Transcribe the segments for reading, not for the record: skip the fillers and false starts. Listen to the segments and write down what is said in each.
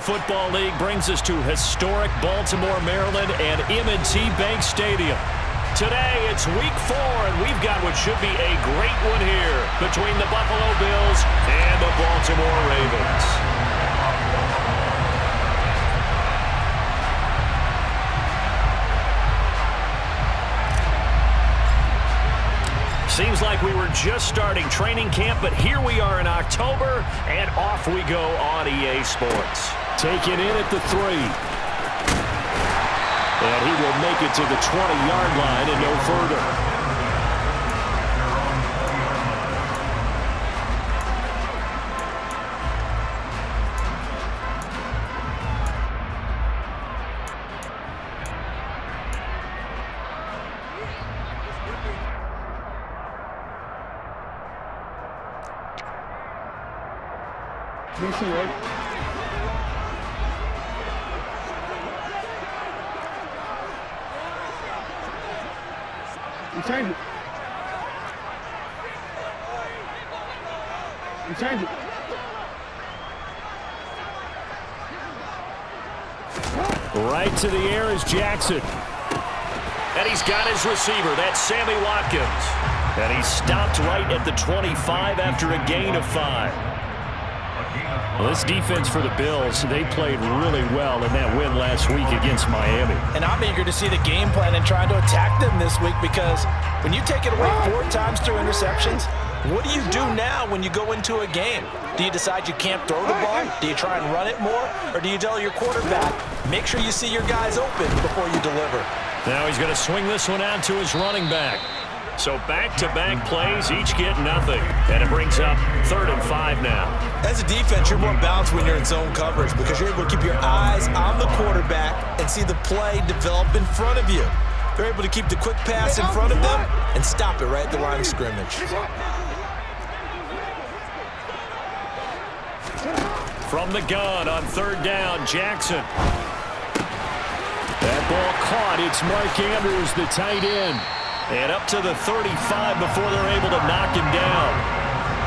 Football League brings us to historic Baltimore, Maryland, and M&T Bank Stadium. Today, it's week 4, and we've got what should be a great one here between the Buffalo Bills and the Baltimore Ravens. Seems like we were just starting training camp, but here we are in October, and off we go on EA Sports. Taken in at the 3. And he will make it to the 20-yard line and no further. Change it. Right to the air is Jackson. And he's got his receiver. That's Sammy Watkins. And he stopped right at the 25 after a gain of 5. Well, this defense for the Bills, they played really well in that win last week against Miami. And I'm eager to see the game plan and trying to attack them this week, because when you take it away 4 times through interceptions, what do you do now when you go into a game? Do you decide you can't throw the ball? Do you try and run it more? Or do you tell your quarterback, make sure you see your guys open before you deliver? Now he's going to swing this one out to his running back. So back-to-back plays, each get nothing. And it brings up 3rd and 5 now. As a defense, you're more balanced when you're in zone coverage because you're able to keep your eyes on the quarterback and see the play develop in front of you. They're able to keep the quick pass in front of them and stop it right at the line of scrimmage. From the gun on 3rd down, Jackson. That ball caught. It's Mark Andrews, the tight end. And up to the 35 before they're able to knock him down.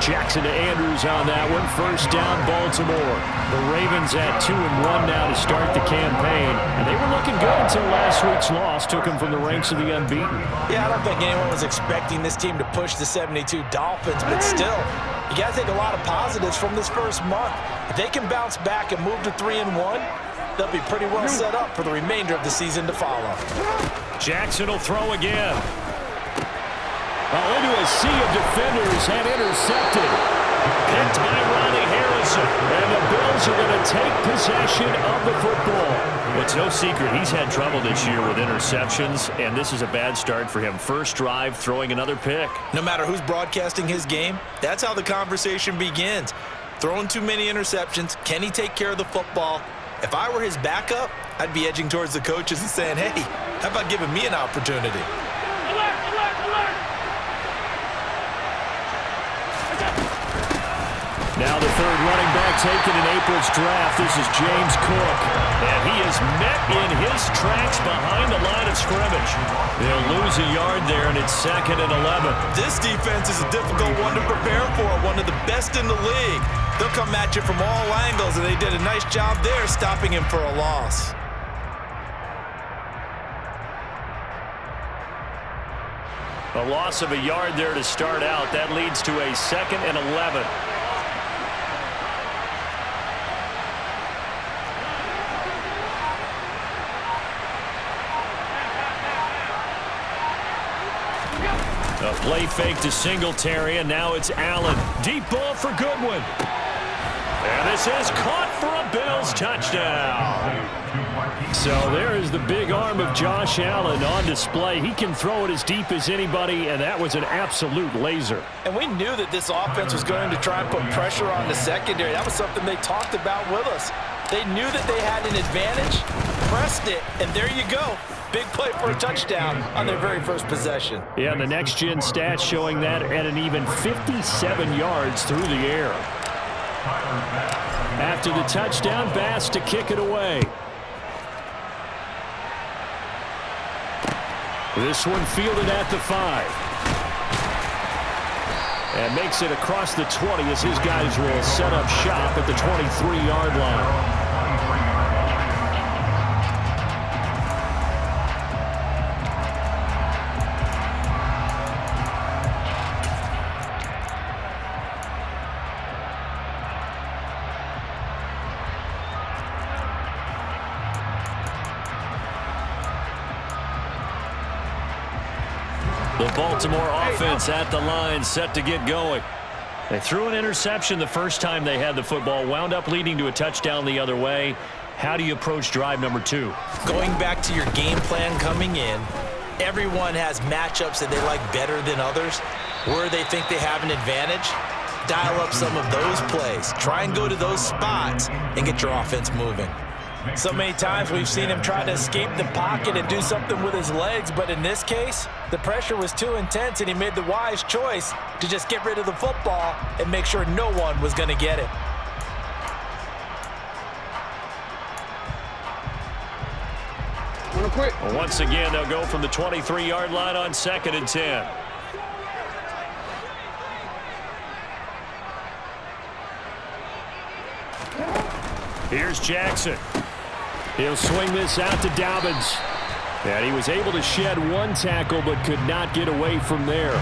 Jackson to Andrews on that one. 1st down, Baltimore. The Ravens at 2-1 now to start the campaign. And they were looking good until last week's loss took them from the ranks of the unbeaten. Yeah, I don't think anyone was expecting this team to push the 72 Dolphins, but still, you got to take a lot of positives from this first month. If they can bounce back and move to 3-1, they'll be pretty well set up for the remainder of the season to follow. Jackson will throw again. Into a sea of defenders and intercepted. Picked by Ronnie Harrison. And the Bills are going to take possession of the football. It's no secret he's had trouble this year with interceptions, and this is a bad start for him. First drive, throwing another pick. No matter who's broadcasting his game, that's how the conversation begins. Throwing too many interceptions, can he take care of the football? If I were his backup, I'd be edging towards the coaches and saying, hey, how about giving me an opportunity? Now the 3rd running back taken in April's draft. This is James Cook. And he is met in his tracks behind the line of scrimmage. They'll lose a yard there, and it's 2nd and 11. This defense is a difficult one to prepare for, one of the best in the league. They'll come at you from all angles, and they did a nice job there stopping him for a loss. A loss of a yard there to start out. That leads to a 2nd and 11. A play fake to Singletary, and now it's Allen. Deep ball for Goodwin. And this is caught for a Bills touchdown. So there is the big arm of Josh Allen on display. He can throw it as deep as anybody, and that was an absolute laser. And we knew that this offense was going to try and put pressure on the secondary. That was something they talked about with us. They knew that they had an advantage, pressed it, and there you go. Big play for a touchdown on their very first possession. Yeah, the next-gen stats showing that at an even 57 yards through the air. After the touchdown, Bass to kick it away. This one fielded at the 5. And makes it across the 20 as his guys will set up shop at the 23-yard line. The Baltimore offense at the line, set to get going. They threw an interception the first time they had the football, wound up leading to a touchdown the other way. How do you approach drive number 2? Going back to your game plan coming in, everyone has matchups that they like better than others, where they think they have an advantage. Dial up some of those plays. Try and go to those spots and get your offense moving. So many times we've seen him try to escape the pocket and do something with his legs, but in this case, the pressure was too intense and he made the wise choice to just get rid of the football and make sure no one was going to get it. Well, once again, they'll go from the 23-yard line on 2nd and 10. Here's Jackson. He'll swing this out to Dobbins. And he was able to shed one tackle but could not get away from there.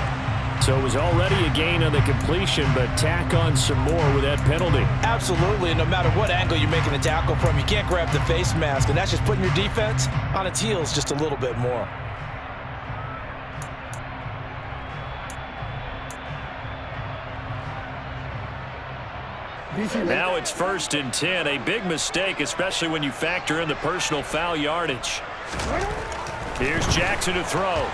So it was already a gain on the completion, but tack on some more with that penalty. Absolutely. No matter what angle you're making the tackle from, you can't grab the face mask, and that's just putting your defense on its heels just a little bit more. Now it's 1st and 10. A big mistake, especially when you factor in the personal foul yardage. Here's Jackson to throw.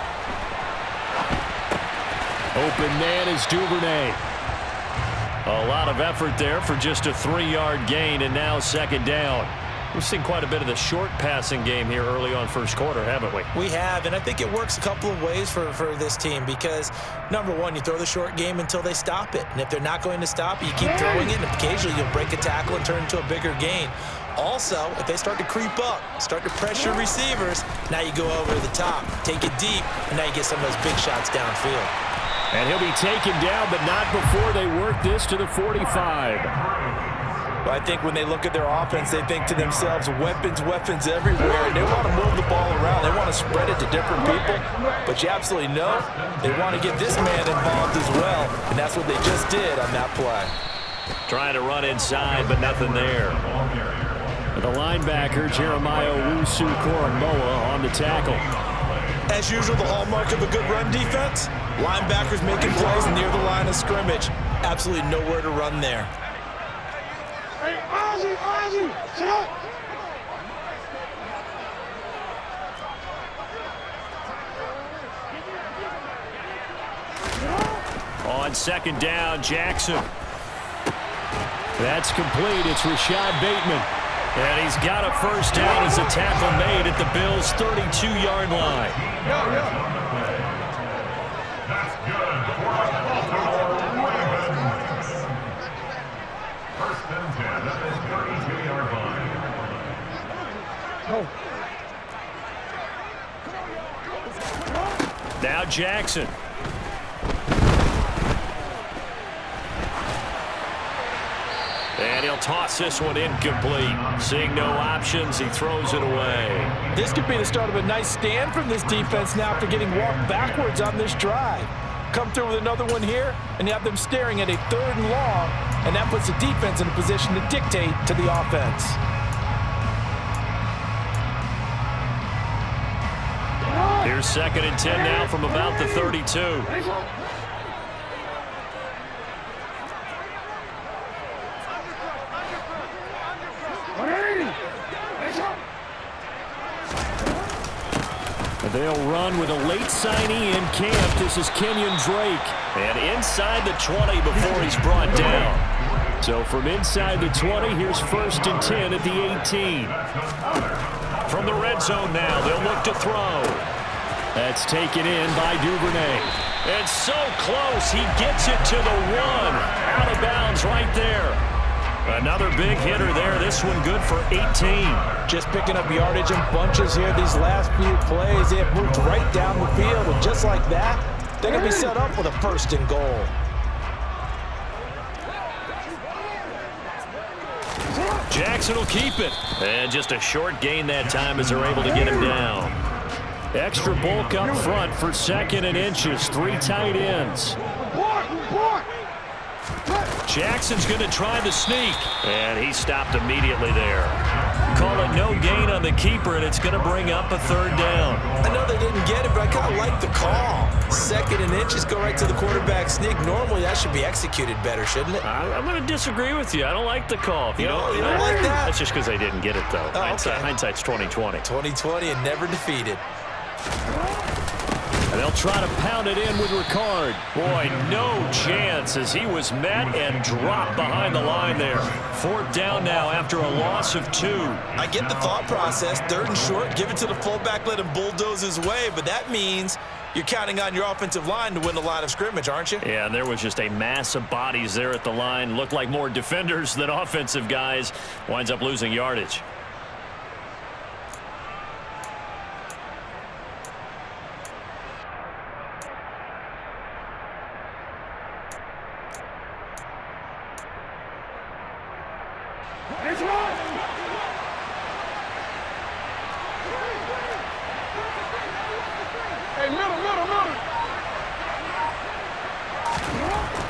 Open man is Duvernay. A lot of effort there for just a 3-yard gain, and now 2nd down. We've seen quite a bit of the short passing game here early on first quarter, haven't we? We have, and I think it works a couple of ways for this team because, number one, you throw the short game until they stop it. And if they're not going to stop it, you keep throwing it, and occasionally you'll break a tackle and turn into a bigger gain. Also, if they start to creep up, start to pressure receivers, now you go over the top, take it deep, and now you get some of those big shots downfield. And he'll be taken down, but not before they work this to the 45. Well, I think when they look at their offense, they think to themselves, weapons everywhere. And they want to move the ball around. They want to spread it to different people. But you absolutely know they want to get this man involved as well. And that's what they just did on that play. Trying to run inside, but nothing there. The linebacker, Jeremiah Owusu-Koramoah, on the tackle. As usual, the hallmark of a good run defense, linebackers making plays near the line of scrimmage. Absolutely nowhere to run there. On 2nd down, Jackson. That's complete. It's Rashad Bateman. And he's got a 1st down as a tackle made at the Bills' 32-yard line. That's good. 1st and 10 at the 32-yard line. Now Jackson. And he'll toss this one incomplete. Seeing no options, he throws it away. This could be the start of a nice stand from this defense now after getting walked backwards on this drive. Come through with another one here, and you have them staring at a 3rd and long, and that puts the defense in a position to dictate to the offense. Here's 2nd and 10 now from about the 32. They'll run with a late signee in camp. This is Kenyon Drake. And inside the 20 before he's brought down. So from inside the 20, here's 1st and 10 at the 18. From the red zone now, they'll look to throw. That's taken in by Duvernay. And so close, he gets it to the 1. Out of bounds right there. Another big hitter there. This one good for 18. Just picking up yardage in bunches here these last few plays. They have moved right down the field, and just like that, they're going to be set up with a 1st and goal. Jackson will keep it. And just a short gain that time as they're able to get him down. Extra bulk up front for 2nd and inches. 3 tight ends. Jackson's going to try the sneak. And he stopped immediately there. Call call it no gain on the keeper, and it's going to bring up a third down. I know they didn't get it, but I kind of like the call. 2nd and inches, go right to the quarterback sneak. Normally, that should be executed better, shouldn't it? I'm going to disagree with you. I don't like the call. You don't like that? That's just because they didn't get it, though. Oh, okay. Hindsight's 20/20. 2020 and never defeated. And they'll try to pound it in with Ricard. Boy, no chance as he was met and dropped behind the line there. 4th down now after a loss of 2. I get the thought process. 3rd and short, give it to the fullback, let him bulldoze his way. But that means you're counting on your offensive line to win the line of scrimmage, aren't you? Yeah, and there was just a mass of bodies there at the line. Looked like more defenders than offensive guys. Winds up losing yardage.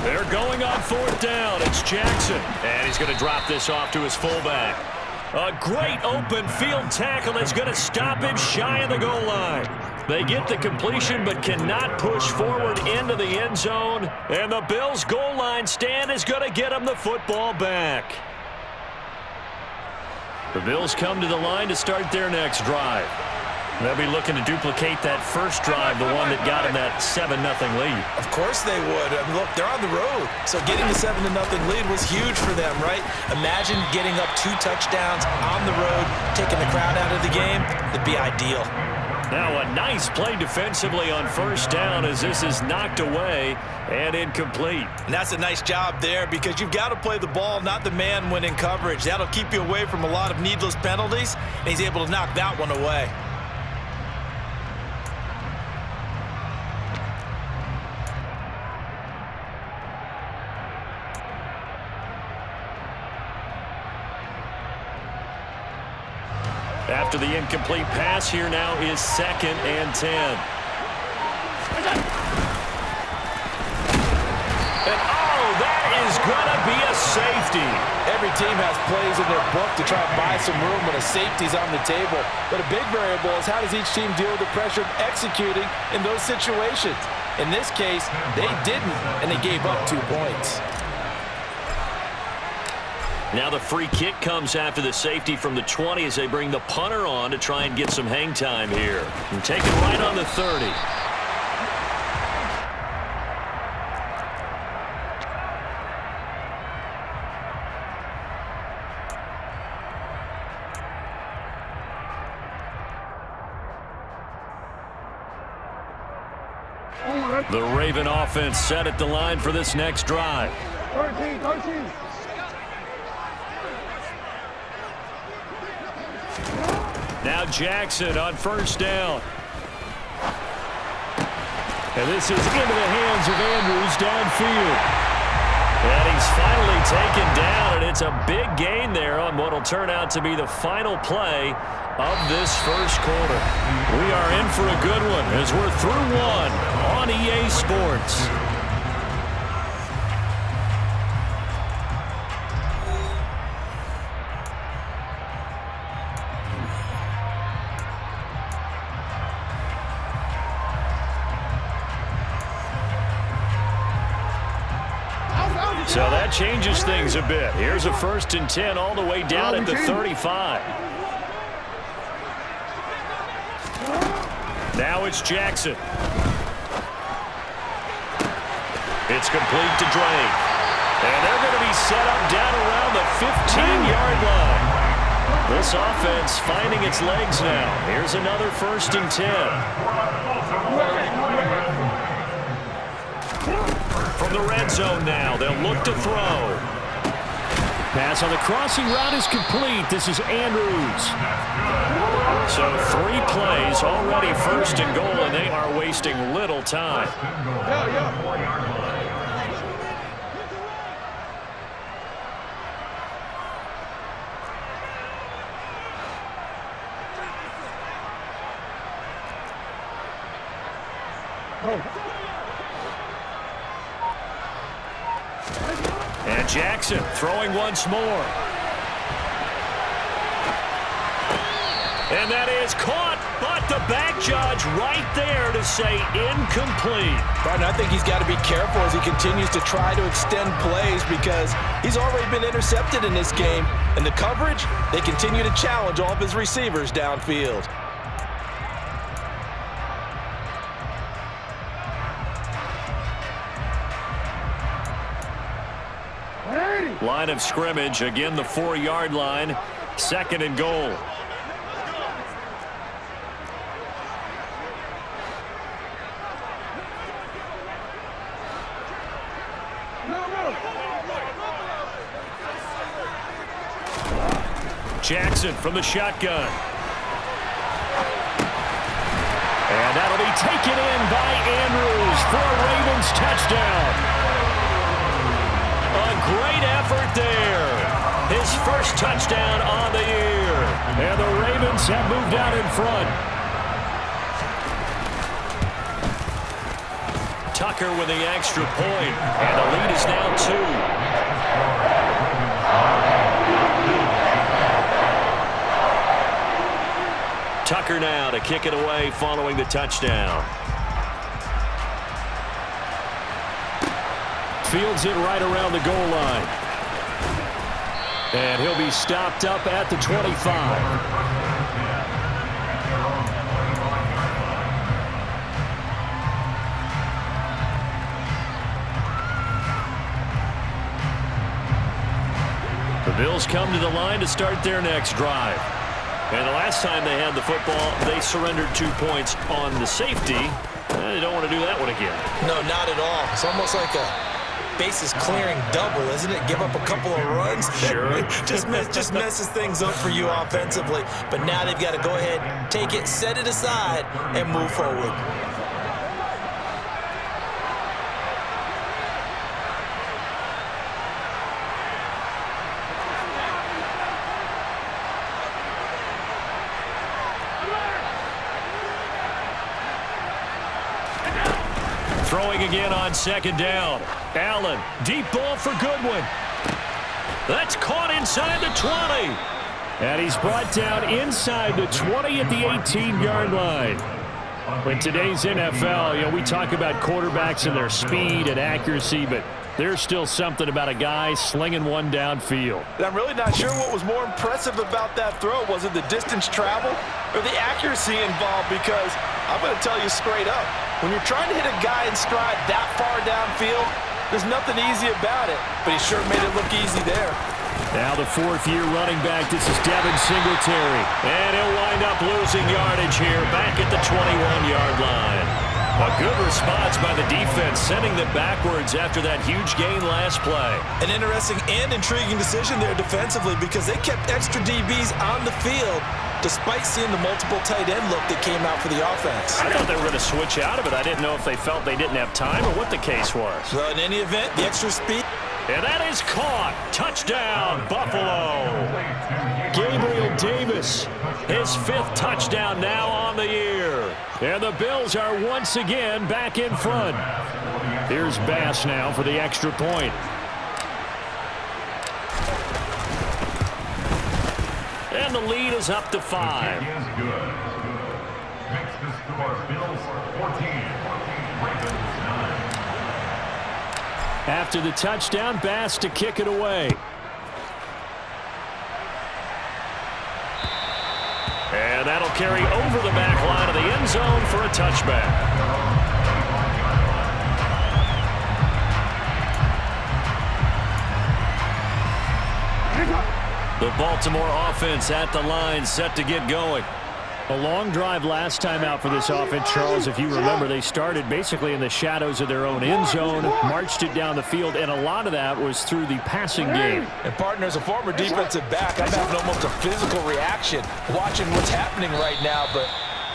They're going on 4th down. It's Jackson. And he's going to drop this off to his fullback. A great open field tackle that's going to stop him shy of the goal line. They get the completion but cannot push forward into the end zone. And the Bills' goal line stand is going to get them the football back. The Bills come to the line to start their next drive. They'll be looking to duplicate that first drive, the one that got them that 7-0 lead. Of course they would. I mean, look, they're on the road. So getting the 7-0 lead was huge for them, right? Imagine getting up 2 touchdowns on the road, taking the crowd out of the game. It'd be ideal. Now a nice play defensively on 1st down as this is knocked away and incomplete. And that's a nice job there because you've got to play the ball, not the man when in coverage. That'll keep you away from a lot of needless penalties, and he's able to knock that one away. After the incomplete pass, here now is 2nd and 10. And that is going to be a safety. Every team has plays in their book to try and buy some room when a safety's on the table. But a big variable is how does each team deal with the pressure of executing in those situations. In this case, they didn't, and they gave up 2 points. Now the free kick comes after the safety from the 20 as they bring the punter on to try and get some hang time here. And take it right on the 30. The Raven offense set at the line for this next drive. 13. Now Jackson on 1st down. And this is into the hands of Andrews downfield. And he's finally taken down, and it's a big gain there on what will turn out to be the final play of this first quarter. We are in for a good one as we're through 1 on EA Sports. So that changes things a bit. Here's a 1st and 10 all the way down at the 35. Now it's Jackson. It's complete to Drake. And they're going to be set up down around the 15-yard line. This offense finding its legs now. Here's another 1st and 10. From the red zone now, they'll look to throw. Pass on the crossing route is complete. This is Andrews. So 3 plays already 1st and goal, and they are wasting little time. And Jackson throwing once more. And that is caught, but the back judge right there to say incomplete. Partner, I think he's got to be careful as he continues to try to extend plays because he's already been intercepted in this game. And the coverage, they continue to challenge all of his receivers downfield. Line of scrimmage, again the 4-yard line, 2nd and goal. Jackson from the shotgun. And that'll be taken in by Andrews for a Ravens touchdown. A great effort there. His first touchdown on the year. And the Ravens have moved out in front. Tucker with the extra point. And the lead is now 2. Tucker now to kick it away following the touchdown. Fields it right around the goal line. And he'll be stopped up at the 25. The Bills come to the line to start their next drive. And the last time they had the football, they surrendered 2 points on the safety. They don't want to do that one again. No, not at all. It's almost like a bases clearing double, isn't it? Give up a couple of runs. Sure. just messes things up for you offensively. But now they've got to go ahead, take it, set it aside, and move forward. Throwing again on 2nd down. Allen, deep ball for Goodwin. That's caught inside the 20. And he's brought down inside the 20 at the 18-yard line. In today's NFL, we talk about quarterbacks and their speed and accuracy, but there's still something about a guy slinging one downfield. And I'm really not sure what was more impressive about that throw. Was it the distance traveled or the accuracy involved? Because I'm going to tell you straight up, when you're trying to hit a guy in stride that far downfield, there's nothing easy about it, but he sure made it look easy there. Now the 4th-year running back, this is Devin Singletary. And he'll wind up losing yardage here back at the 21-yard line. A good response by the defense, sending them backwards after that huge gain last play. An interesting and intriguing decision there defensively because they kept extra DBs on the field despite seeing the multiple tight end look that came out for the offense. I thought they were going to switch out of it. I didn't know if they felt they didn't have time or what the case was. Well, in any event, the extra speed. And that is caught. Touchdown, Buffalo. Gabriel Davis. His 5th touchdown now on the year. And the Bills are once again back in front. Here's Bass now for the extra point. And the lead is up to 5. Is good. Makes the score Bills 14, Ravens 9. After the touchdown, Bass to kick it away. And that'll carry over the back line of the end zone for a touchback. The Baltimore offense at the line, set to get going. A long drive last time out for this offense, Charles. If you remember, they started basically in the shadows of their own end zone, marched it down the field, and a lot of that was through the passing game. And partner, as a former defensive back, I'm having almost a physical reaction watching what's happening right now, but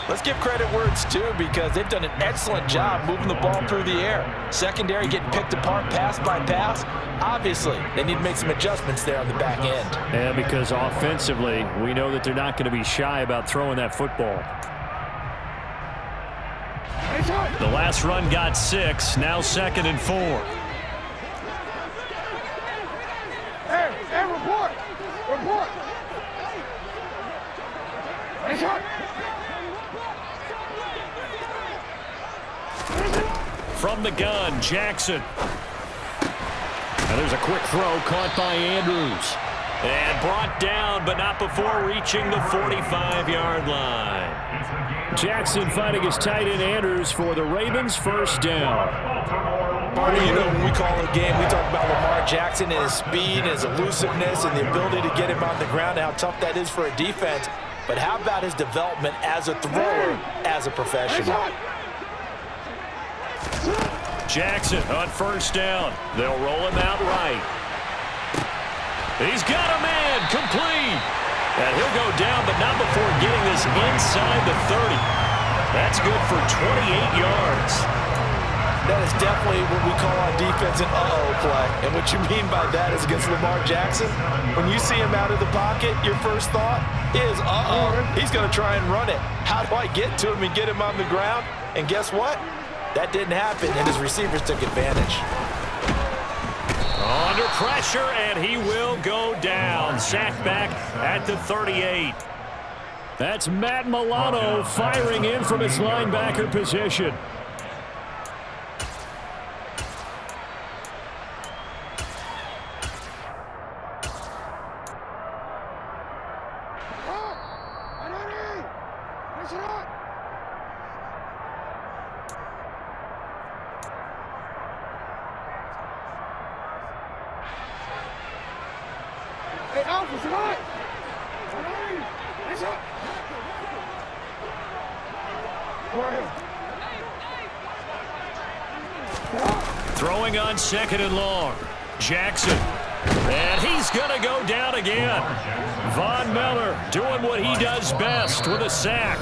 let's give credit where it's due because they've done an excellent job moving the ball through the air. Secondary getting picked apart pass by pass. Obviously, they need to make some adjustments there on the back end. And because offensively, we know that they're not going to be shy about throwing that football. The last run got 6, now 2nd and 4. Hey, report! Report! From the gun, Jackson. And there's a quick throw caught by Andrews. And brought down, but not before reaching the 45-yard line. Jackson finding his tight end Andrews for the Ravens, first down. Barney, you know, when we call a game, we talk about Lamar Jackson and his speed and his elusiveness and the ability to get him on the ground and how tough that is for a defense. But how about his development as a thrower, as a professional? Jackson on first down. They'll roll him out right. He's got a man, complete. And he'll go down, but not before getting this inside the 30. That's good for 28 yards. That is definitely what we call on defense an uh-oh play. And what you mean by that is against Lamar Jackson, when you see him out of the pocket, your first thought is, uh-oh, he's going to try and run it. How do I get to him and get him on the ground? And guess what? That didn't happen, and his receivers took advantage. Under pressure, and he will go down. Sacked back at the 38. That's Matt Milano firing in from his linebacker position. Throwing on second and long. Jackson. And he's going to go down again. Von Miller doing what he does best with a sack.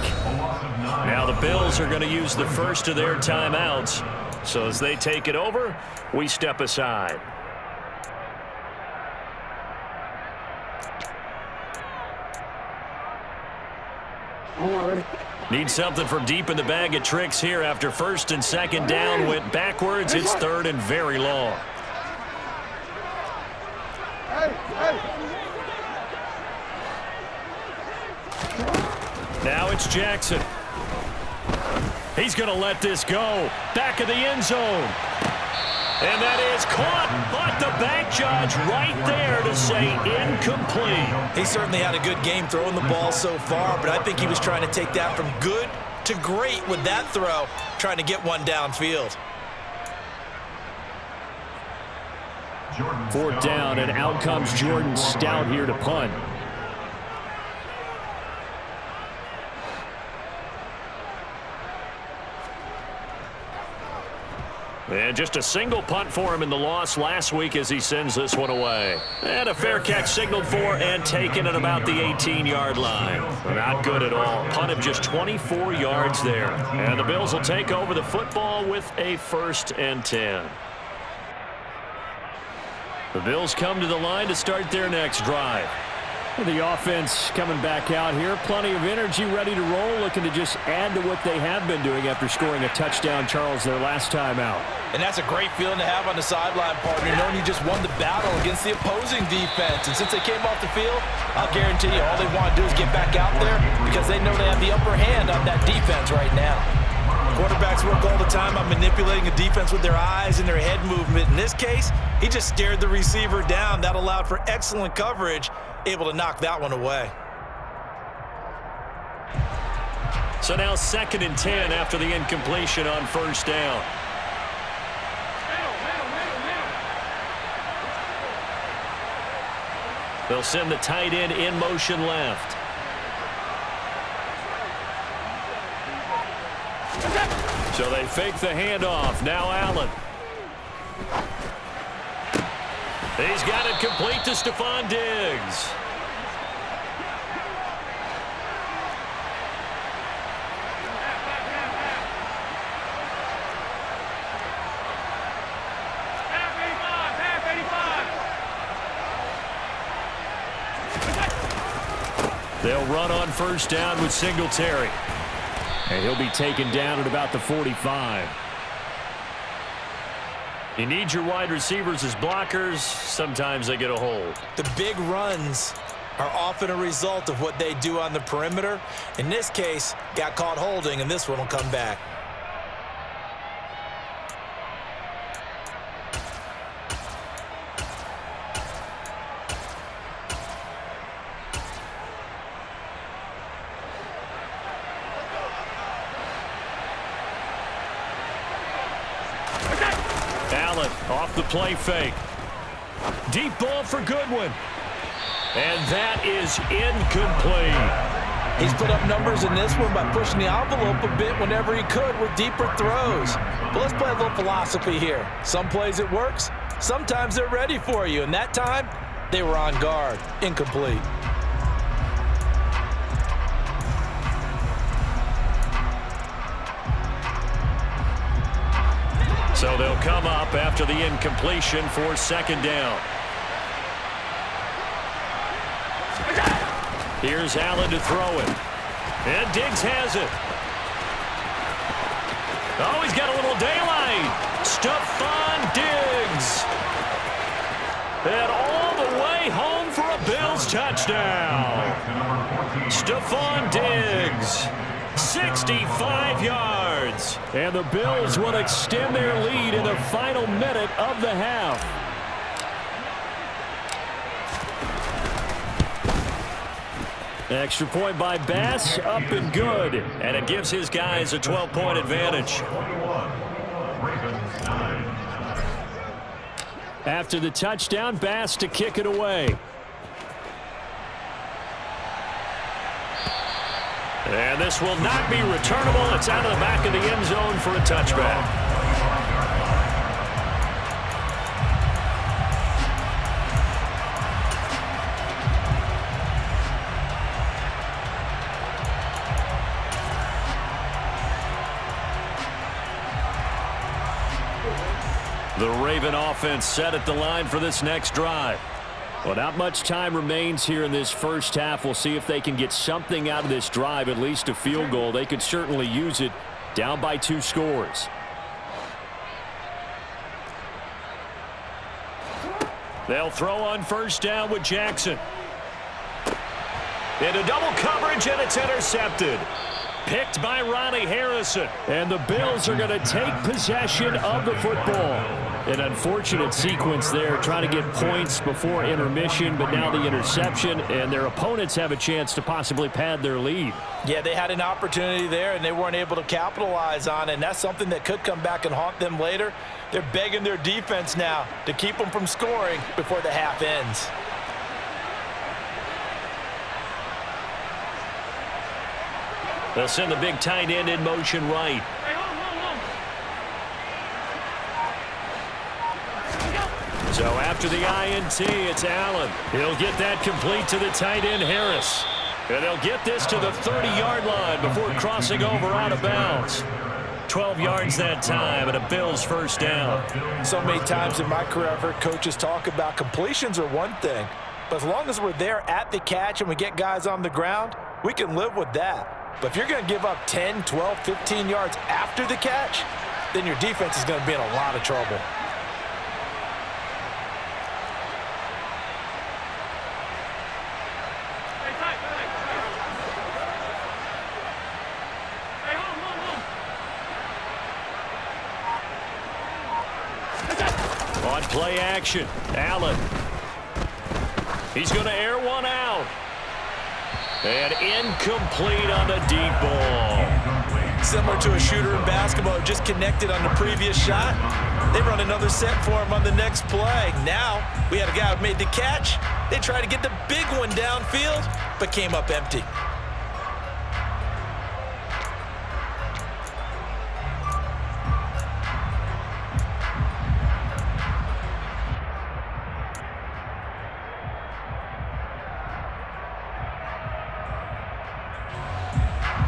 Now the Bills are going to use the first of their timeouts. So as they take it over, we step aside. Need something from deep in the bag of tricks here after first and second down went backwards. It's third and very long. Now it's Jackson. He's going to let this go. Back of the end zone. And that is caught, but the back judge right there to say incomplete. He certainly had a good game throwing the ball so far, but I think he was trying to take that from good to great with that throw, trying to get one downfield. Fourth down, and out comes Jordan Stout here to punt. And just a single punt for him in the loss last week as he sends this one away. And a fair catch signaled for and taken at about the 18-yard line. Not good at all. Punt of just 24 yards there. And the Bills will take over the football with a 1st and 10. The Bills come to the line to start their next drive. The offense coming back out here. Plenty of energy, ready to roll, looking to just add to what they have been doing after scoring a touchdown, Charles, their last time out. And that's a great feeling to have on the sideline, partner, knowing you just won the battle against the opposing defense. And since they came off the field, I'll guarantee you all they want to do is get back out there because they know they have the upper hand on that defense right now. Quarterbacks work all the time on manipulating a defense with their eyes and their head movement. In this case, he just stared the receiver down. That allowed for excellent coverage, able to knock that one away. So now 2nd and 10 after the incompletion on first down. They'll send the tight end in motion left. So they fake the handoff. Now Allen. He's got it complete to Stephon Diggs. They'll run on first down with Singletary. And he'll be taken down at about the 45. You need your wide receivers as blockers. Sometimes they get a hold. The big runs are often a result of what they do on the perimeter. In this case, got caught holding, and this one will come back. Allen off the play fake. Deep ball for Goodwin. And that is incomplete. He's put up numbers in this one by pushing the envelope a bit whenever he could with deeper throws. But let's play a little philosophy here. Some plays it works, sometimes they're ready for you. And that time, they were on guard. Incomplete. So they'll come up after the incompletion for second down. Here's Allen to throw it. And Diggs has it. Oh, he's got a little daylight. Stephon Diggs. And all the way home for a Bills touchdown. Stephon Diggs. 65 yards. And the Bills will extend their lead in the final minute of the half. Extra point by Bass, up and good. And it gives his guys a 12-point advantage. After the touchdown, Bass to kick it away. And this will not be returnable. It's out of the back of the end zone for a touchback. The Raven offense set at the line for this next drive. Well, not much time remains here in this first half. We'll see if they can get something out of this drive, at least a field goal. They could certainly use it, down by 2 scores. They'll throw on first down with Jackson. Into double coverage, and it's intercepted. Picked by Ronnie Harrison. And the Bills are going to take possession of the football. An unfortunate sequence there, trying to get points before intermission, but now the interception, and their opponents have a chance to possibly pad their lead. Yeah, they had an opportunity there, and they weren't able to capitalize on it, and that's something that could come back and haunt them later. They're begging their defense now to keep them from scoring before the half ends. They'll send the big tight end in motion right. So after the INT, it's Allen. He'll get that complete to the tight end, Harris. And they'll get this to the 30-yard line before crossing over out of bounds. 12 yards that time, and a Bills first down. So many times in my career, I've heard coaches talk about completions are one thing. But as long as we're there at the catch and we get guys on the ground, we can live with that. But if you're going to give up 10, 12, 15 yards after the catch, then your defense is going to be in a lot of trouble. On play action, Allen. He's going to air one out. And incomplete on the deep ball. Similar to a shooter in basketball who just connected on the previous shot. They run another set for him on the next play. Now, we had a guy who made the catch. They tried to get the big one downfield, but came up empty.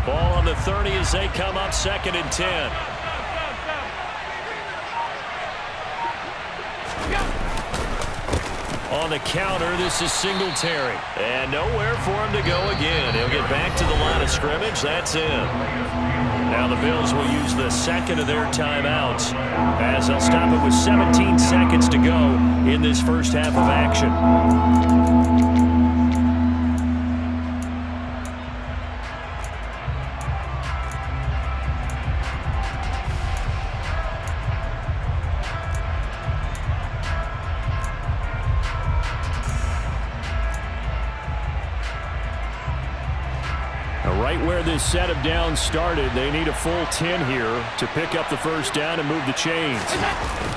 Ball on the 30 as they come up 2nd and 10. On the counter, this is Singletary. And nowhere for him to go again. He'll get back to the line of scrimmage. That's it. Now the Bills will use the second of their timeouts as they'll stop it with 17 seconds to go in this first half of action. Right where this set of downs started, they need a full 10 here to pick up the first down and move the chains.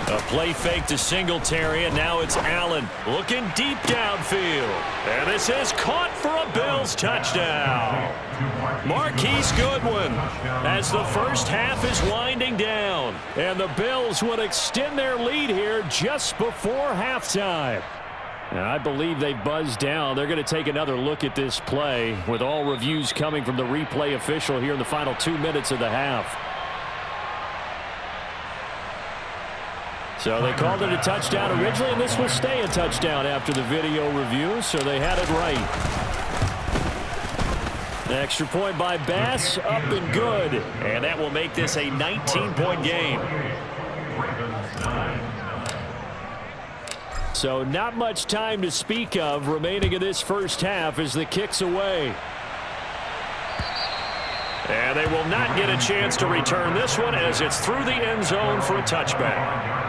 A play fake to Singletary, and now it's Allen looking deep downfield. And this is caught for a Bills touchdown. Marquise Goodwin as the first half is winding down. And the Bills would extend their lead here just before halftime. And I believe they buzzed down. They're going to take another look at this play with all reviews coming from the replay official here in the final 2 minutes of the half. So they called it a touchdown originally, and this will stay a touchdown after the video review, so they had it right. Extra point by Bass, up and good. And that will make this a 19-point game. So not much time to speak of remaining in this first half as the kick's away. And they will not get a chance to return this one as it's through the end zone for a touchback.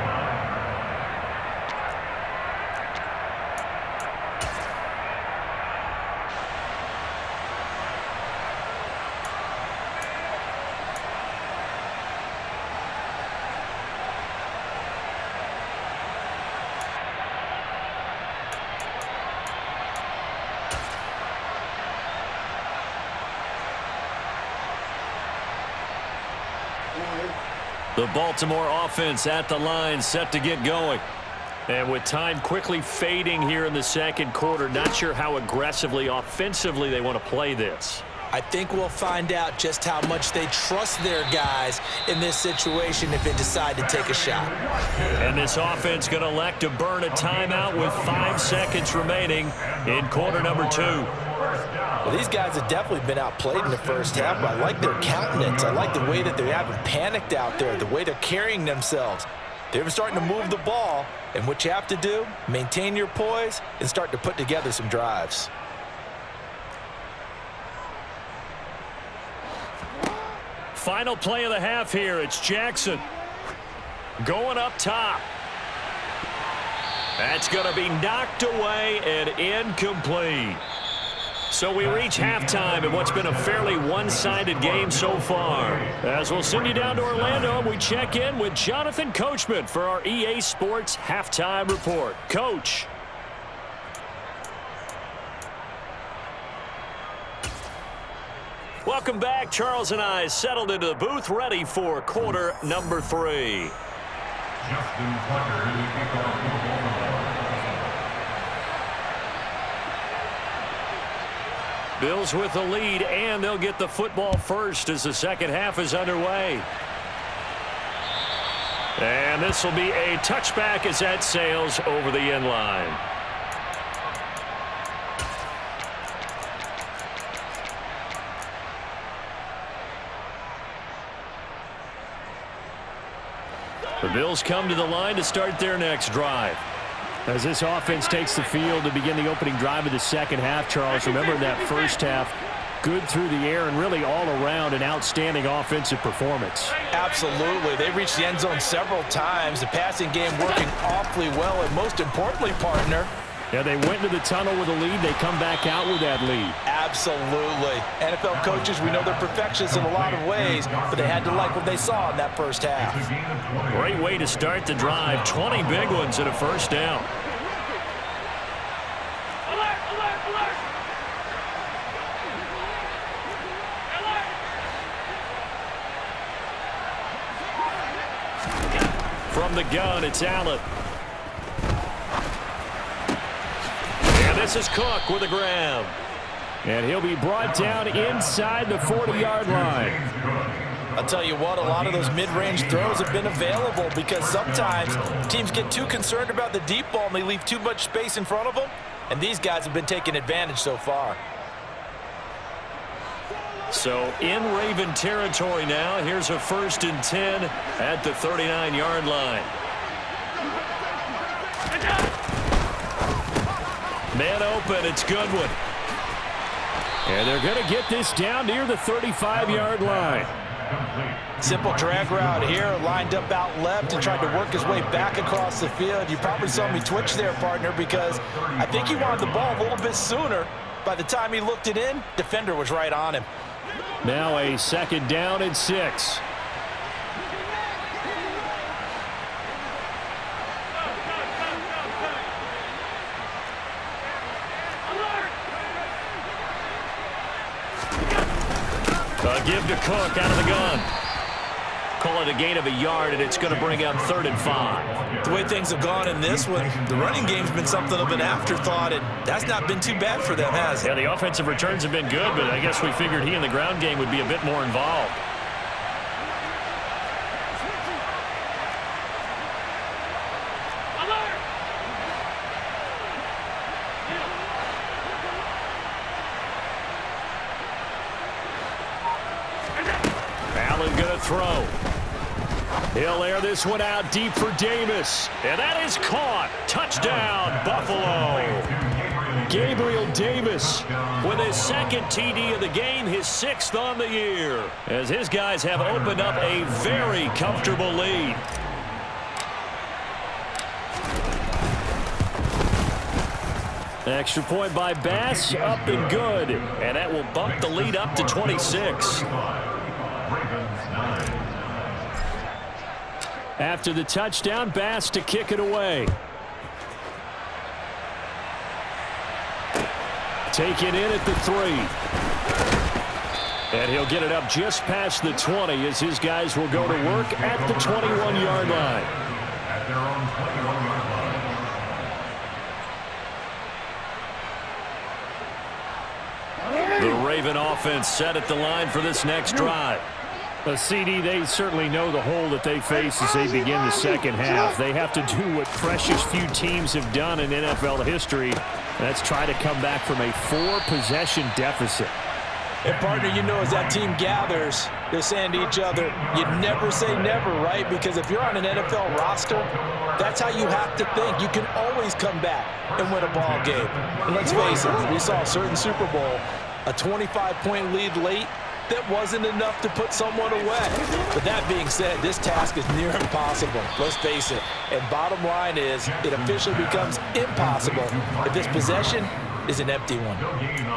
The Baltimore offense at the line, set to get going. And with time quickly fading here in the second quarter, not sure how aggressively, offensively they want to play this. I think we'll find out just how much they trust their guys in this situation if they decide to take a shot. And this offense going to elect to burn a timeout with 5 seconds remaining in quarter number 2. Well, these guys have definitely been outplayed in the first half, but I like their countenance. I like the way that they haven't panicked out there, the way they're carrying themselves. They're starting to move the ball, and what you have to do, maintain your poise and start to put together some drives. Final play of the half here. It's Jackson going up top. That's going to be knocked away and incomplete. So we reach halftime in what's been a fairly one-sided game so far. As we'll send you down to Orlando, we check in with Jonathan Coachman for our EA Sports Halftime Report. Coach. Welcome back. Charles and I settled into the booth, ready for quarter number 3. Justin Tucker to kick off for the Baltimore. Bills with the lead, and they'll get the football first as the second half is underway. And this will be a touchback as that sails over the end line. The Bills come to the line to start their next drive. As this offense takes the field to begin the opening drive of the second half, Charles, remember in that first half, good through the air and really all around an outstanding offensive performance. Absolutely. They reached the end zone several times. The passing game working awfully well, and most importantly, partner, yeah, they went into the tunnel with a lead. They come back out with that lead. Absolutely. NFL coaches, we know they're perfectionists in a lot of ways, but they had to like what they saw in that first half. Great way to start the drive. 20 big ones and a first down. From the gun, it's Allen. This is Cook with a grab. And he'll be brought down inside the 40-yard line. I'll tell you what, a lot of those mid-range throws have been available because sometimes teams get too concerned about the deep ball and they leave too much space in front of them, and these guys have been taking advantage so far. So in Raven territory now, here's a 1st and 10 at the 39-yard line. Man open, it's Goodwin. And they're going to get this down near the 35-yard line. Simple drag route here, lined up out left and tried to work his way back across the field. You probably saw me twitch there, partner, because I think he wanted the ball a little bit sooner. By the time he looked it in, defender was right on him. Now a 2nd down and 6. A give to Cook out of the gun. Call it a gain of a yard, and it's going to bring up 3rd and 5. The way things have gone in this one, the running game's been something of an afterthought, and that's not been too bad for them, has it? Yeah, the offensive returns have been good, but I guess we figured he in the ground game would be a bit more involved. Allen going to throw. He'll air this one out deep for Davis. And that is caught. Touchdown, Buffalo. Gabriel Davis with his 2nd TD of the game, his 6th on the year, as his guys have opened up a very comfortable lead. Extra point by Bass, up and good. And that will bump the lead up to 26. After the touchdown, Bass to kick it away. Taken in at the 3. And he'll get it up just past the 20 as his guys will go to work at the 21-yard line. At their own 21-yard line. The Raven offense set at the line for this next drive. CD, they certainly know the hole that they face as they begin the 2nd half. They have to do what precious few teams have done in NFL history. That's try to come back from a 4-possession deficit. And, partner, you know, as that team gathers, they're saying to each other, you never say never, right? Because if you're on an NFL roster, that's how you have to think. You can always come back and win a ball game. And let's face it, we saw a certain Super Bowl, a 25-point lead late, that wasn't enough to put someone away. But that being said, this task is near impossible. Let's face it. And bottom line is, it officially becomes impossible if this possession is an empty one.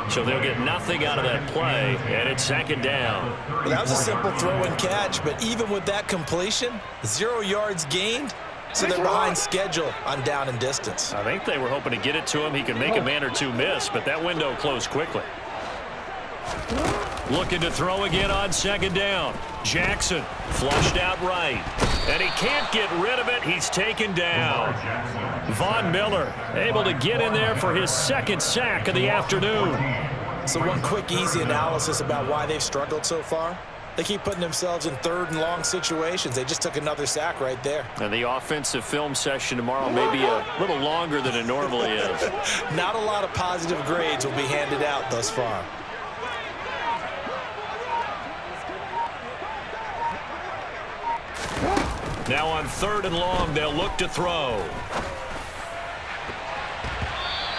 So they'll get nothing out of that play, and it's 2nd down. Well, that was a simple throw and catch, but even with that completion, 0 yards gained, so they're behind schedule on down and distance. I think they were hoping to get it to him. He could make a man or two miss, but that window closed quickly. Looking to throw again on 2nd down. Jackson flushed out right. And he can't get rid of it. He's taken down. Von Miller able to get in there for his 2nd sack of the afternoon. So one quick, easy analysis about why they've struggled so far. They keep putting themselves in 3rd and long situations. They just took another sack right there. And the offensive film session tomorrow may be a little longer than it normally is. Not a lot of positive grades will be handed out thus far. Now on 3rd and long, they'll look to throw.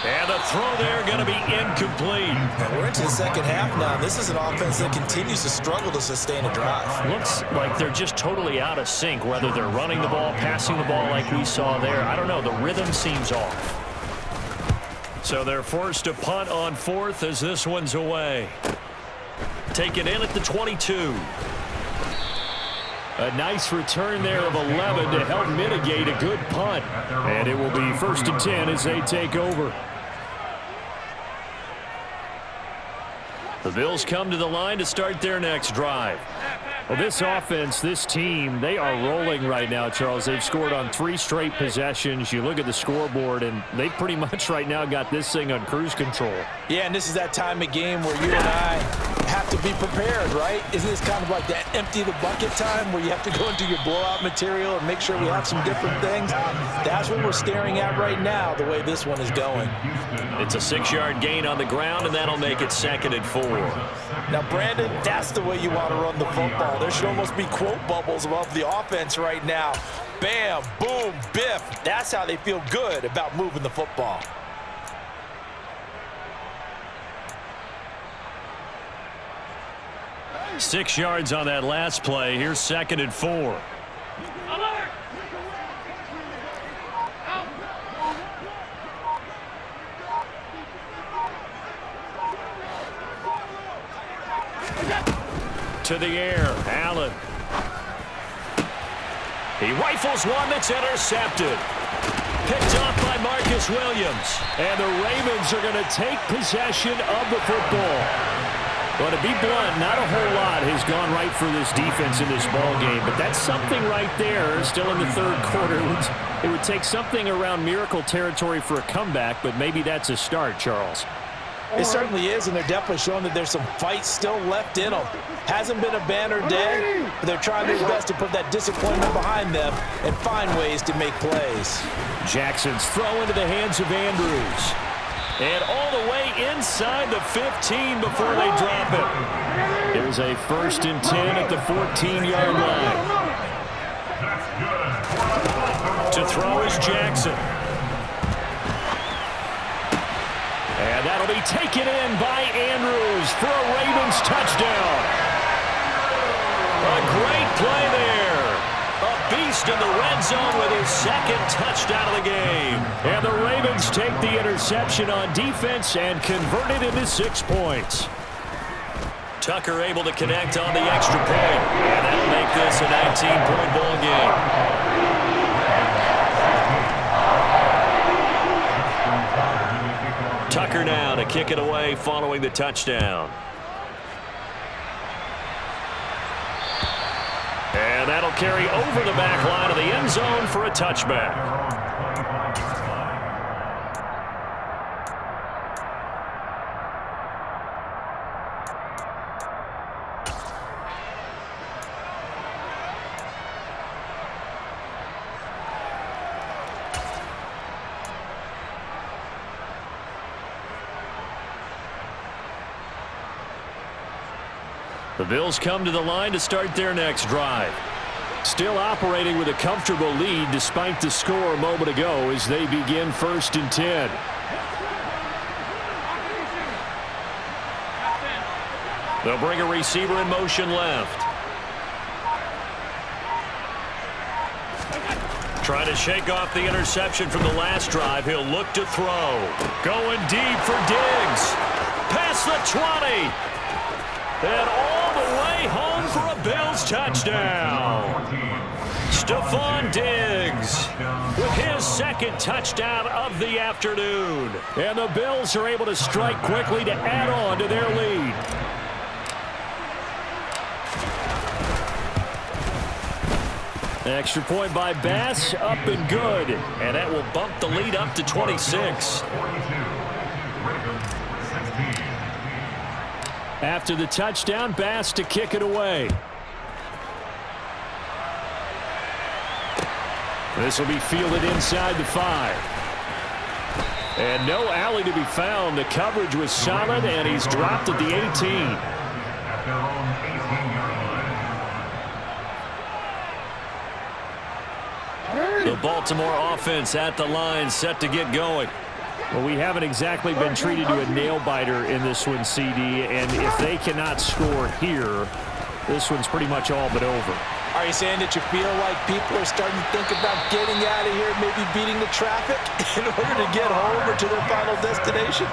And the throw there going to be incomplete. And we're into the 2nd half now. This is an offense that continues to struggle to sustain a drive. Looks like they're just totally out of sync, whether they're running the ball, passing the ball like we saw there. I don't know. The rhythm seems off. So they're forced to punt on 4th as this one's away. Taken in at the 22. A nice return there of 11 to help mitigate a good punt. And it will be 1st and 10 as they take over. The Bills come to the line to start their next drive. Well, this offense, this team, they are rolling right now, Charles. They've scored on 3 straight possessions. You look at the scoreboard, and they pretty much right now got this thing on cruise control. Yeah, and this is that time of game where you and I have to be prepared, right? Isn't this kind of like that empty the bucket time where you have to go into your blowout material and make sure we have some different things? That's what we're staring at right now, the way this one is going. It's a 6-yard gain on the ground, and that'll make it 2nd and 4. Now, Brandon, that's the way you want to run the football. There should almost be quote bubbles above the offense right now. Bam, boom, biff. That's how they feel good about moving the football. Six yards on that last play. Here's 2nd and 4. To the air, Allen. He rifles one that's intercepted. Picked off by Marcus Williams. And the Ravens are going to take possession of the football. But to be blunt, not a whole lot has gone right for this defense in this ball game. But that's something right there. Still in the third quarter. It would take something around miracle territory for a comeback, but maybe that's a start, Charles. It certainly is, and they're definitely showing that there's some fight still left in them. Hasn't been a banner day, but they're trying their best to put that disappointment behind them and find ways to make plays. Jackson's throw into the hands of Andrews. And all the way inside the 15 before they drop it. There's a 1st and 10 at the 14-yard line. To throw is Jackson. And that'll be taken in by Andrews for a Ravens touchdown. A great play there. A beast in the red zone with his 2nd touchdown of the game. And the Ravens take the interception on defense and convert it into 6 points. Tucker able to connect on the extra point. And that'll make this a 19-point ball game. Tucker now to kick it away following the touchdown. And that'll carry over the back line of the end zone for a touchback. The Bills come to the line to start their next drive. Still operating with a comfortable lead despite the score a moment ago as they begin 1st and 10. They'll bring a receiver in motion left. Trying to shake off the interception from the last drive. He'll look to throw. Going deep for Diggs. Past the 20. And all the way home for a Bills touchdown. Stephon Diggs with his 2nd touchdown of the afternoon. And the Bills are able to strike quickly to add on to their lead. Extra point by Bass, up and good. And that will bump the lead up to 26. After the touchdown, Bass to kick it away. This will be fielded inside the 5. And no alley to be found. The coverage was solid, and he's dropped at the 18. The Baltimore offense at the line, set to get going. Well, we haven't exactly been treated to a nail-biter in this one, CD, and if they cannot score here, this one's pretty much all but over. Are you saying that you feel like people are starting to think about getting out of here, maybe beating the traffic in order to get home or to their final destination?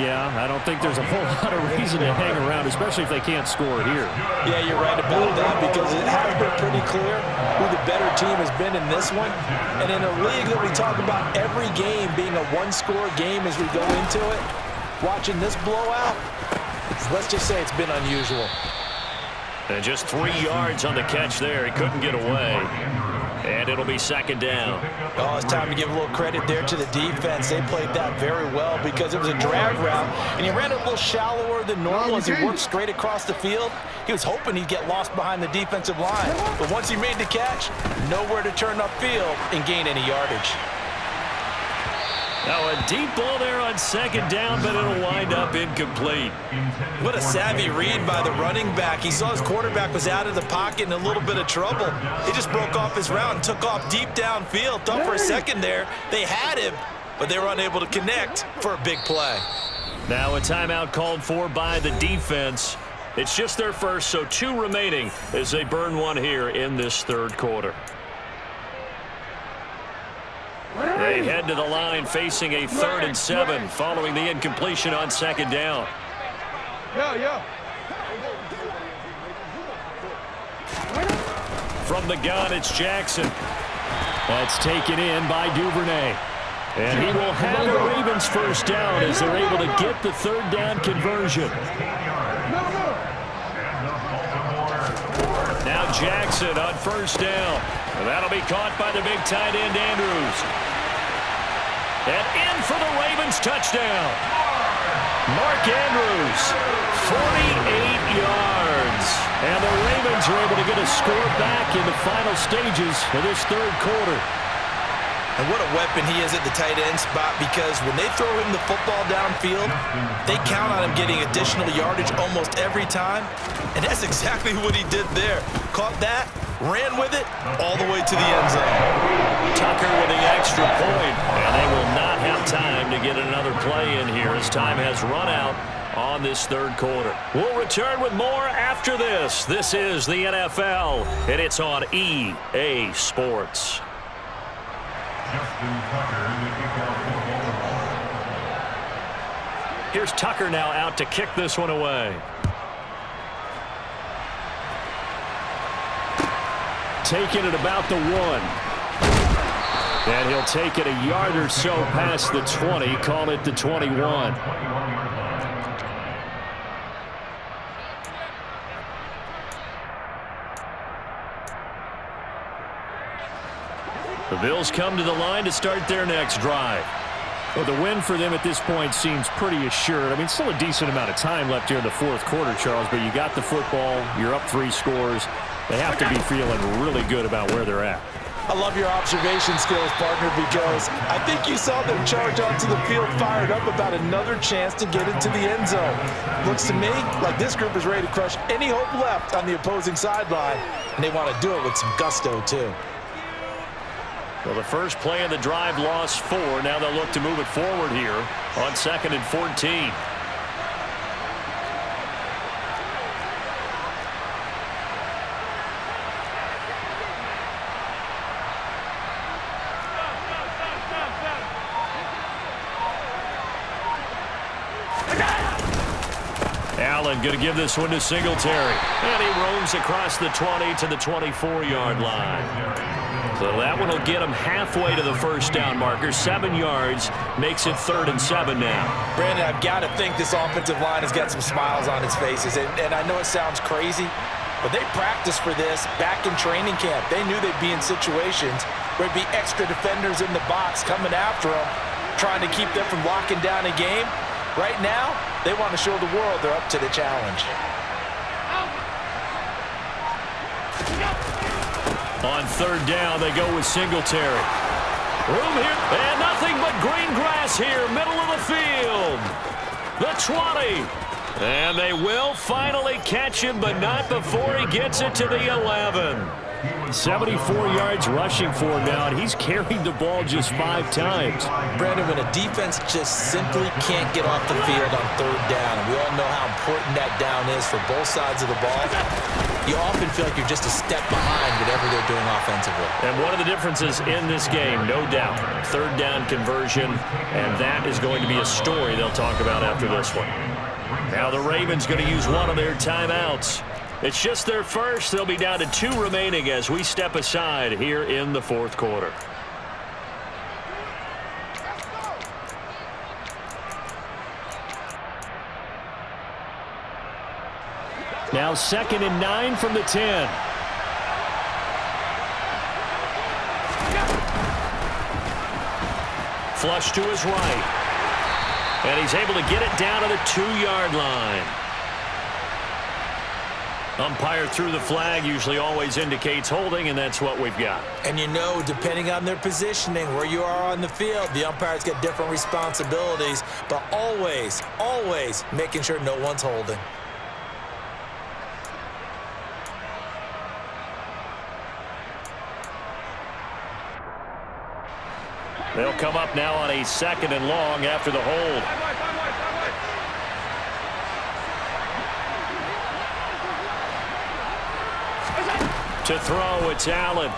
Yeah, I don't think there's a whole lot of reason to hang around, especially if they can't score here. Yeah, you're right about that because it has been pretty clear who the better team has been in this one. And in a league that we talk about every game being a one-score game as we go into it, watching this blowout, let's just say it's been unusual. And just 3 yards on the catch there. He couldn't get away. And it'll be 2nd down. Oh, it's time to give a little credit there to the defense. They played that very well because it was a drag route, and he ran it a little shallower than normal as he worked straight across the field. He was hoping he'd get lost behind the defensive line. But once he made the catch, nowhere to turn upfield and gain any yardage. Now a deep ball there on 2nd down, but it'll wind up incomplete. What a savvy read by the running back. He saw his quarterback was out of the pocket in a little bit of trouble. He just broke off his route and took off deep downfield. Thought for a second there they had him, but they were unable to connect for a big play. Now a timeout called for by the defense. It's just their first, so 2 remaining as they burn one here in this 3rd quarter. They head to the line facing a 3rd and 7 following the incompletion on 2nd down. from the gun, it's Jackson. That's taken in by Duvernay. And he will have the Ravens first down as they're able to get the third down conversion. Now Jackson on first down. And that'll be caught by the big tight end, Andrews. And in for the Ravens touchdown. Mark Andrews, 48 yards. And the Ravens are able to get a score back in the final stages of this third quarter. And what a weapon he is at the tight end spot, because when they throw him the football downfield, they count on him getting additional yardage almost every time. And that's exactly what he did there. Caught that, ran with it, all the way to the end zone. Tucker with the extra point, and they will not have time to get another play in here as time has run out on this third quarter. We'll return with more after this. This is the NFL, and it's on EA Sports. Here's Tucker now out to kick this one away. Taking it about the 1. And he'll take it a yard or so past the 20, call it the 21. The Bills come to the line to start their next drive. Well, the win for them at this point seems pretty assured. I mean, still a decent amount of time left here in the fourth quarter, Charles, but you got the football, you're up 3 scores. They have to be feeling really good about where they're at. I love your observation skills, partner, because I think you saw them charge onto the field fired up about another chance to get into the end zone. Looks to me like this group is ready to crush any hope left on the opposing sideline, and they want to do it with some gusto, too. Well, the first play of the drive lost 4. Now they'll look to move it forward here on 2nd and 14. Allen going to give this one to Singletary. And he roams across the 20 to the 24-yard line. So that one will get him halfway to the first down marker. 7 yards makes it 3rd and 7 now. Brandon, I've got to think this offensive line has got some smiles on its faces. And I know it sounds crazy, but they practiced for this back in training camp. They knew they'd be in situations where there'd be extra defenders in the box coming after them, trying to keep them from locking down a game. Right now, they want to show the world they're up to the challenge. On 3rd down, they go with Singletary. Room here, and nothing but green grass here, middle of the field. The 20. And they will finally catch him, but not before he gets it to the 11. 74 yards rushing for him now, and he's carried the ball just 5 times. Brandon, when a defense just simply can't get off the field on 3rd down, and we all know how important that down is for both sides of the ball, you often feel like you're just a step behind whatever they're doing offensively. And one of the differences in this game, no doubt, 3rd down conversion, and that is going to be a story they'll talk about after this one. Now the Ravens going to use one of their timeouts. It's just their first. They'll be down to 2 remaining as we step aside here in the 4th quarter. Now 2nd and 9 from the 10. Flush to his right. And he's able to get it down to the 2-yard line. Umpire threw the flag, usually always indicates holding, and that's what we've got. And you know, depending on their positioning, where you are on the field, the umpires get different responsibilities, but always, always making sure no one's holding. They'll come up now on a 2nd and long after the hold. To throw, it's Allen.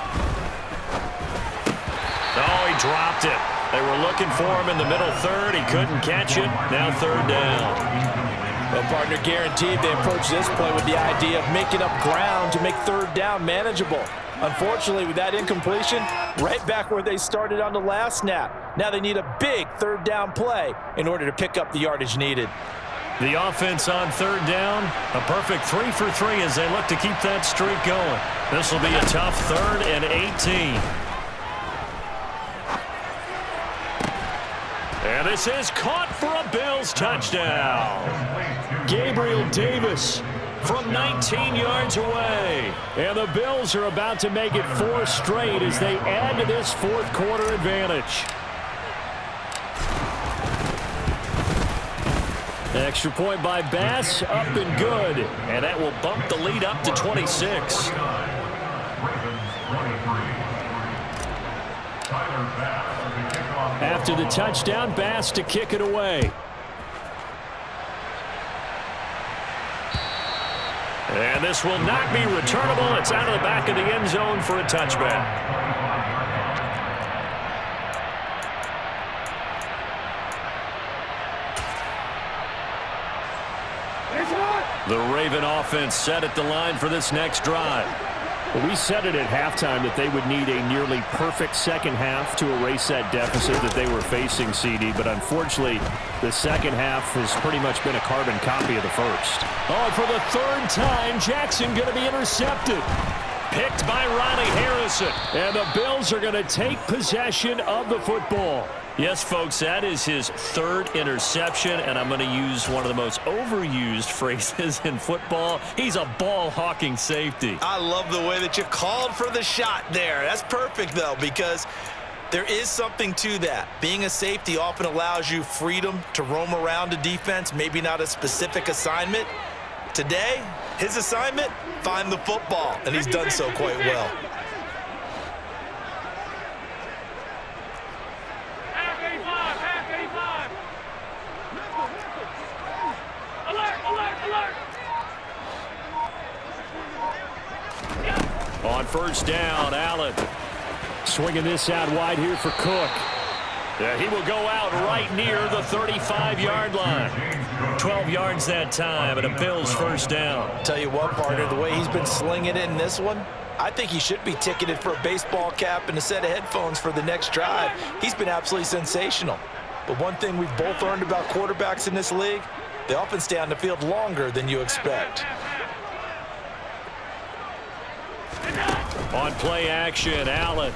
Oh, he dropped it. They were looking for him in the middle 3rd. He couldn't catch it. Now 3rd down. Well, partner, guaranteed they approach this play with the idea of making up ground to make 3rd down manageable. Unfortunately, with that incompletion, right back where they started on the last snap. Now they need a big third down play in order to pick up the yardage needed. The offense on third down, a perfect 3 for 3 as they look to keep that streak going. This will be a tough 3rd and 18. And this is caught for a Bills touchdown. Gabriel Davis from 19 yards away. And the Bills are about to make it 4 straight as they add to this fourth quarter advantage. Extra point by Bass, up and good. And that will bump the lead up to 26. After the touchdown, Bass to kick it away. And this will not be returnable. It's out of the back of the end zone for a touchback. The Raven offense set at the line for this next drive. Well, we said it at halftime that they would need a nearly perfect second half to erase that deficit that they were facing, CD. But unfortunately, the second half has pretty much been a carbon copy of the first. Oh, for the 3rd time, Jackson going to be intercepted. Picked by Ronnie Harrison. And the Bills are going to take possession of the football. Yes, folks, that is his 3rd interception, and I'm going to use one of the most overused phrases in football. He's a ball-hawking safety. I love the way that you called for the shot there. That's perfect, though, because there is something to that. Being a safety often allows you freedom to roam around a defense, maybe not a specific assignment. Today, his assignment, find the football, and he's done so quite well. On first down, Allen. Swinging this out wide here for Cook. Yeah, he will go out right near the 35-yard line. 12 yards that time, and a Bills first down. Tell you what, partner, the way he's been slinging it in this one, I think he should be ticketed for a baseball cap and a set of headphones for the next drive. He's been absolutely sensational. But one thing we've both learned about quarterbacks in this league, they often stay on the field longer than you expect. On play action, Allen.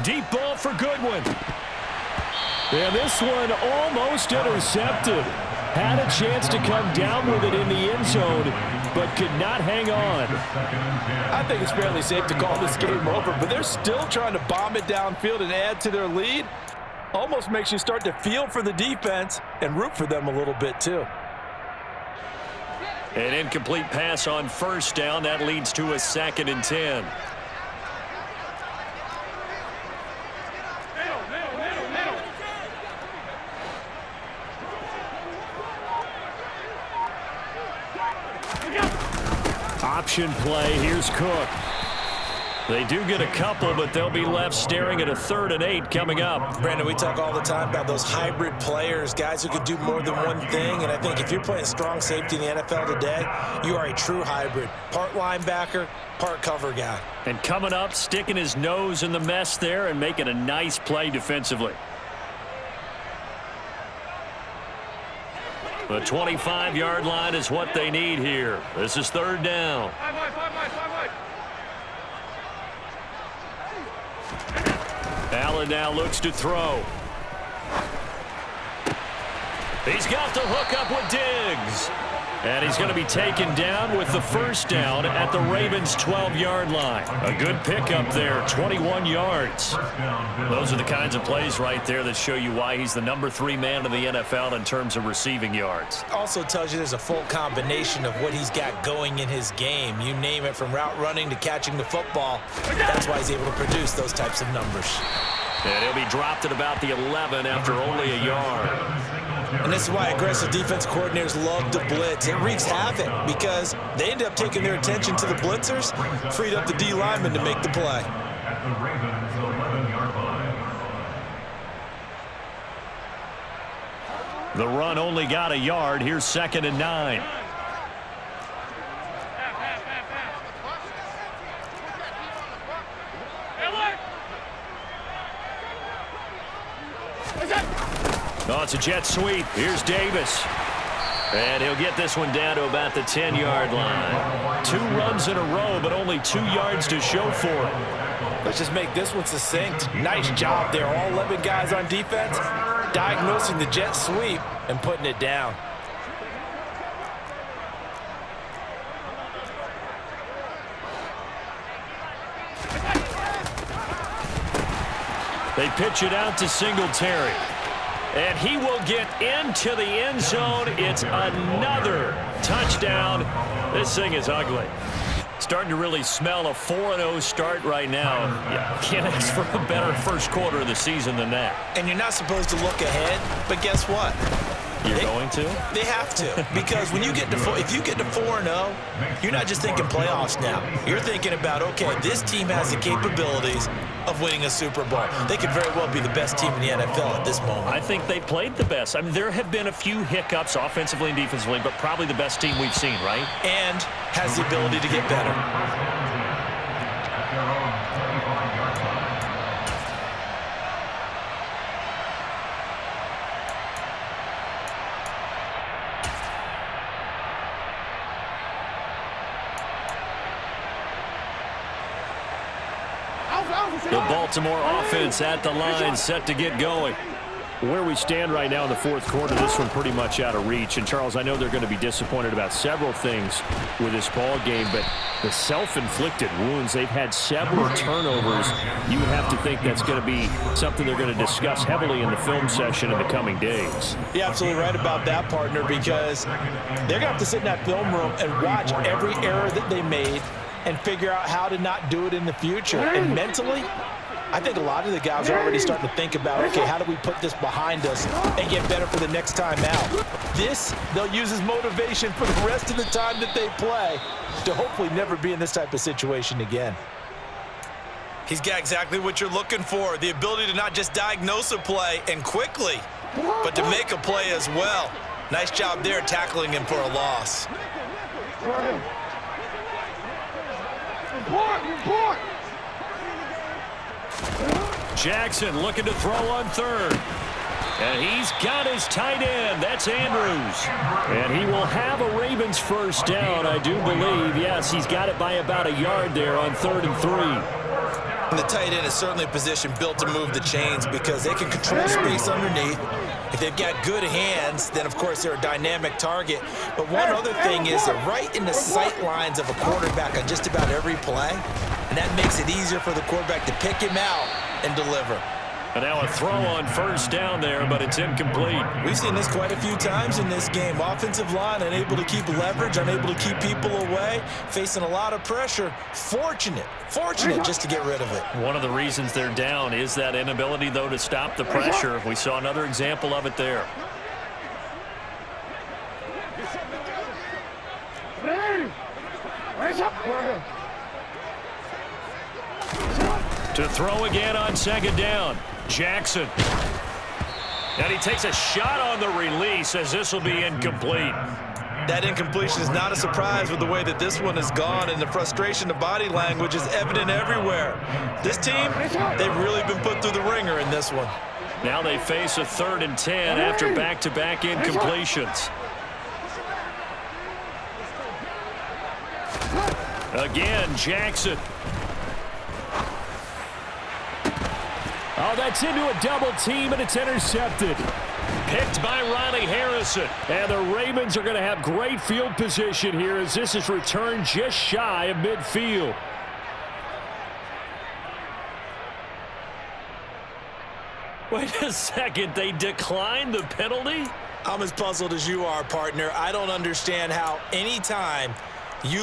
Deep ball for Goodwin. And this one almost intercepted. Had a chance to come down with it in the end zone, but could not hang on. I think it's fairly safe to call this game over, but they're still trying to bomb it downfield and add to their lead. Almost makes you start to feel for the defense and root for them a little bit too. An incomplete pass on first down. That leads to a 2nd and 10. Option play. Here's Cook. They do get a couple, but they'll be left staring at a 3rd and 8 coming up. Brandon, we talk all the time about those hybrid players, guys who can do more than one thing. And I think if you're playing strong safety in the NFL today, you are a true hybrid. Part linebacker, part cover guy. And coming up, sticking his nose in the mess there and making a nice play defensively. The 25-yard line is what they need here. This is 3rd down. Allen now looks to throw. He's got the hook up with Diggs. And he's going to be taken down with the first down at the Ravens' 12-yard line. A good pickup there, 21 yards. Those are the kinds of plays right there that show you why he's the number 3 man in the NFL in terms of receiving yards. Also tells you there's a full combination of what he's got going in his game. You name it, from route running to catching the football. That's why he's able to produce those types of numbers. And he'll be dropped at about the 11 after only a yard. And this is why aggressive defense coordinators love to blitz. It wreaks havoc because they end up taking their attention to the blitzers, freed up the D lineman to make the play. At the Ravens' 11-yard line. The run only got a yard. Here's 2nd and 9. Oh, it's a jet sweep. Here's Davis. And he'll get this one down to about the 10-yard line. 2 runs in a row, but only 2 yards to show for it. Let's just make this one succinct. Nice job there. All 11 guys on defense diagnosing the jet sweep and putting it down. They pitch it out to Singletary. And he will get into the end zone. It's another touchdown. This thing is ugly. Starting to really smell a 4-0 start right now. Yeah, can't ask for a better first quarter of the season than that. And you're not supposed to look ahead, but guess what? You're going to? They have to, because when you get to if you get to 4-0, you're not just thinking playoffs now. You're thinking about, okay, this team has the capabilities of winning a Super Bowl. They could very well be the best team in the NFL at this moment. I think they played the best. I mean, there have been a few hiccups offensively and defensively, but probably the best team we've seen, right? And has the ability to get better. The Baltimore offense at the line, set to get going. Where we stand right now in the fourth quarter, this one pretty much out of reach. And, Charles, I know they're going to be disappointed about several things with this ball game, but the self-inflicted wounds, they've had several turnovers. You would have to think that's going to be something they're going to discuss heavily in the film session in the coming days. You're absolutely right about that, partner, because they're going to have to sit in that film room and watch every error that they made and figure out how to not do it in the future. And mentally, I think a lot of the guys are already starting to think about, okay, how do we put this behind us and get better for the next time out? This, they'll use as motivation for the rest of the time that they play to hopefully never be in this type of situation again. He's got exactly what you're looking for, the ability to not just diagnose a play and quickly, but to make a play as well. Nice job there tackling him for a loss. Jackson looking to throw on third. And he's got his tight end. That's Andrews. And he will have a Ravens first down, I do believe. Yes, he's got it by about a yard there on 3rd and 3. And the tight end is certainly a position built to move the chains because they can control space underneath. If they've got good hands, then, of course, they're a dynamic target. But one other thing is they're right in the sight lines of a quarterback on just about every play, and that makes it easier for the quarterback to pick him out and deliver. And now a throw on first down there, but it's incomplete. We've seen this quite a few times in this game. Offensive line unable to keep leverage, unable to keep people away, facing a lot of pressure. Fortunate just to get rid of it. One of the reasons they're down is that inability, though, to stop the pressure. We saw another example of it there. To throw again on second down. Jackson. And he takes a shot on the release as this will be incomplete. That incompletion is not a surprise with the way that this one has gone, and the frustration, the body language is evident everywhere. This team, they've really been put through the ringer in this one. Now they face a 3rd and 10 after back-to-back incompletions. Again, Jackson. Oh, that's into a double team, and it's intercepted. Picked by Ronnie Harrison. And the Ravens are going to have great field position here as this is returned just shy of midfield. Wait a second, they declined the penalty? I'm as puzzled as you are, partner. I don't understand how any time you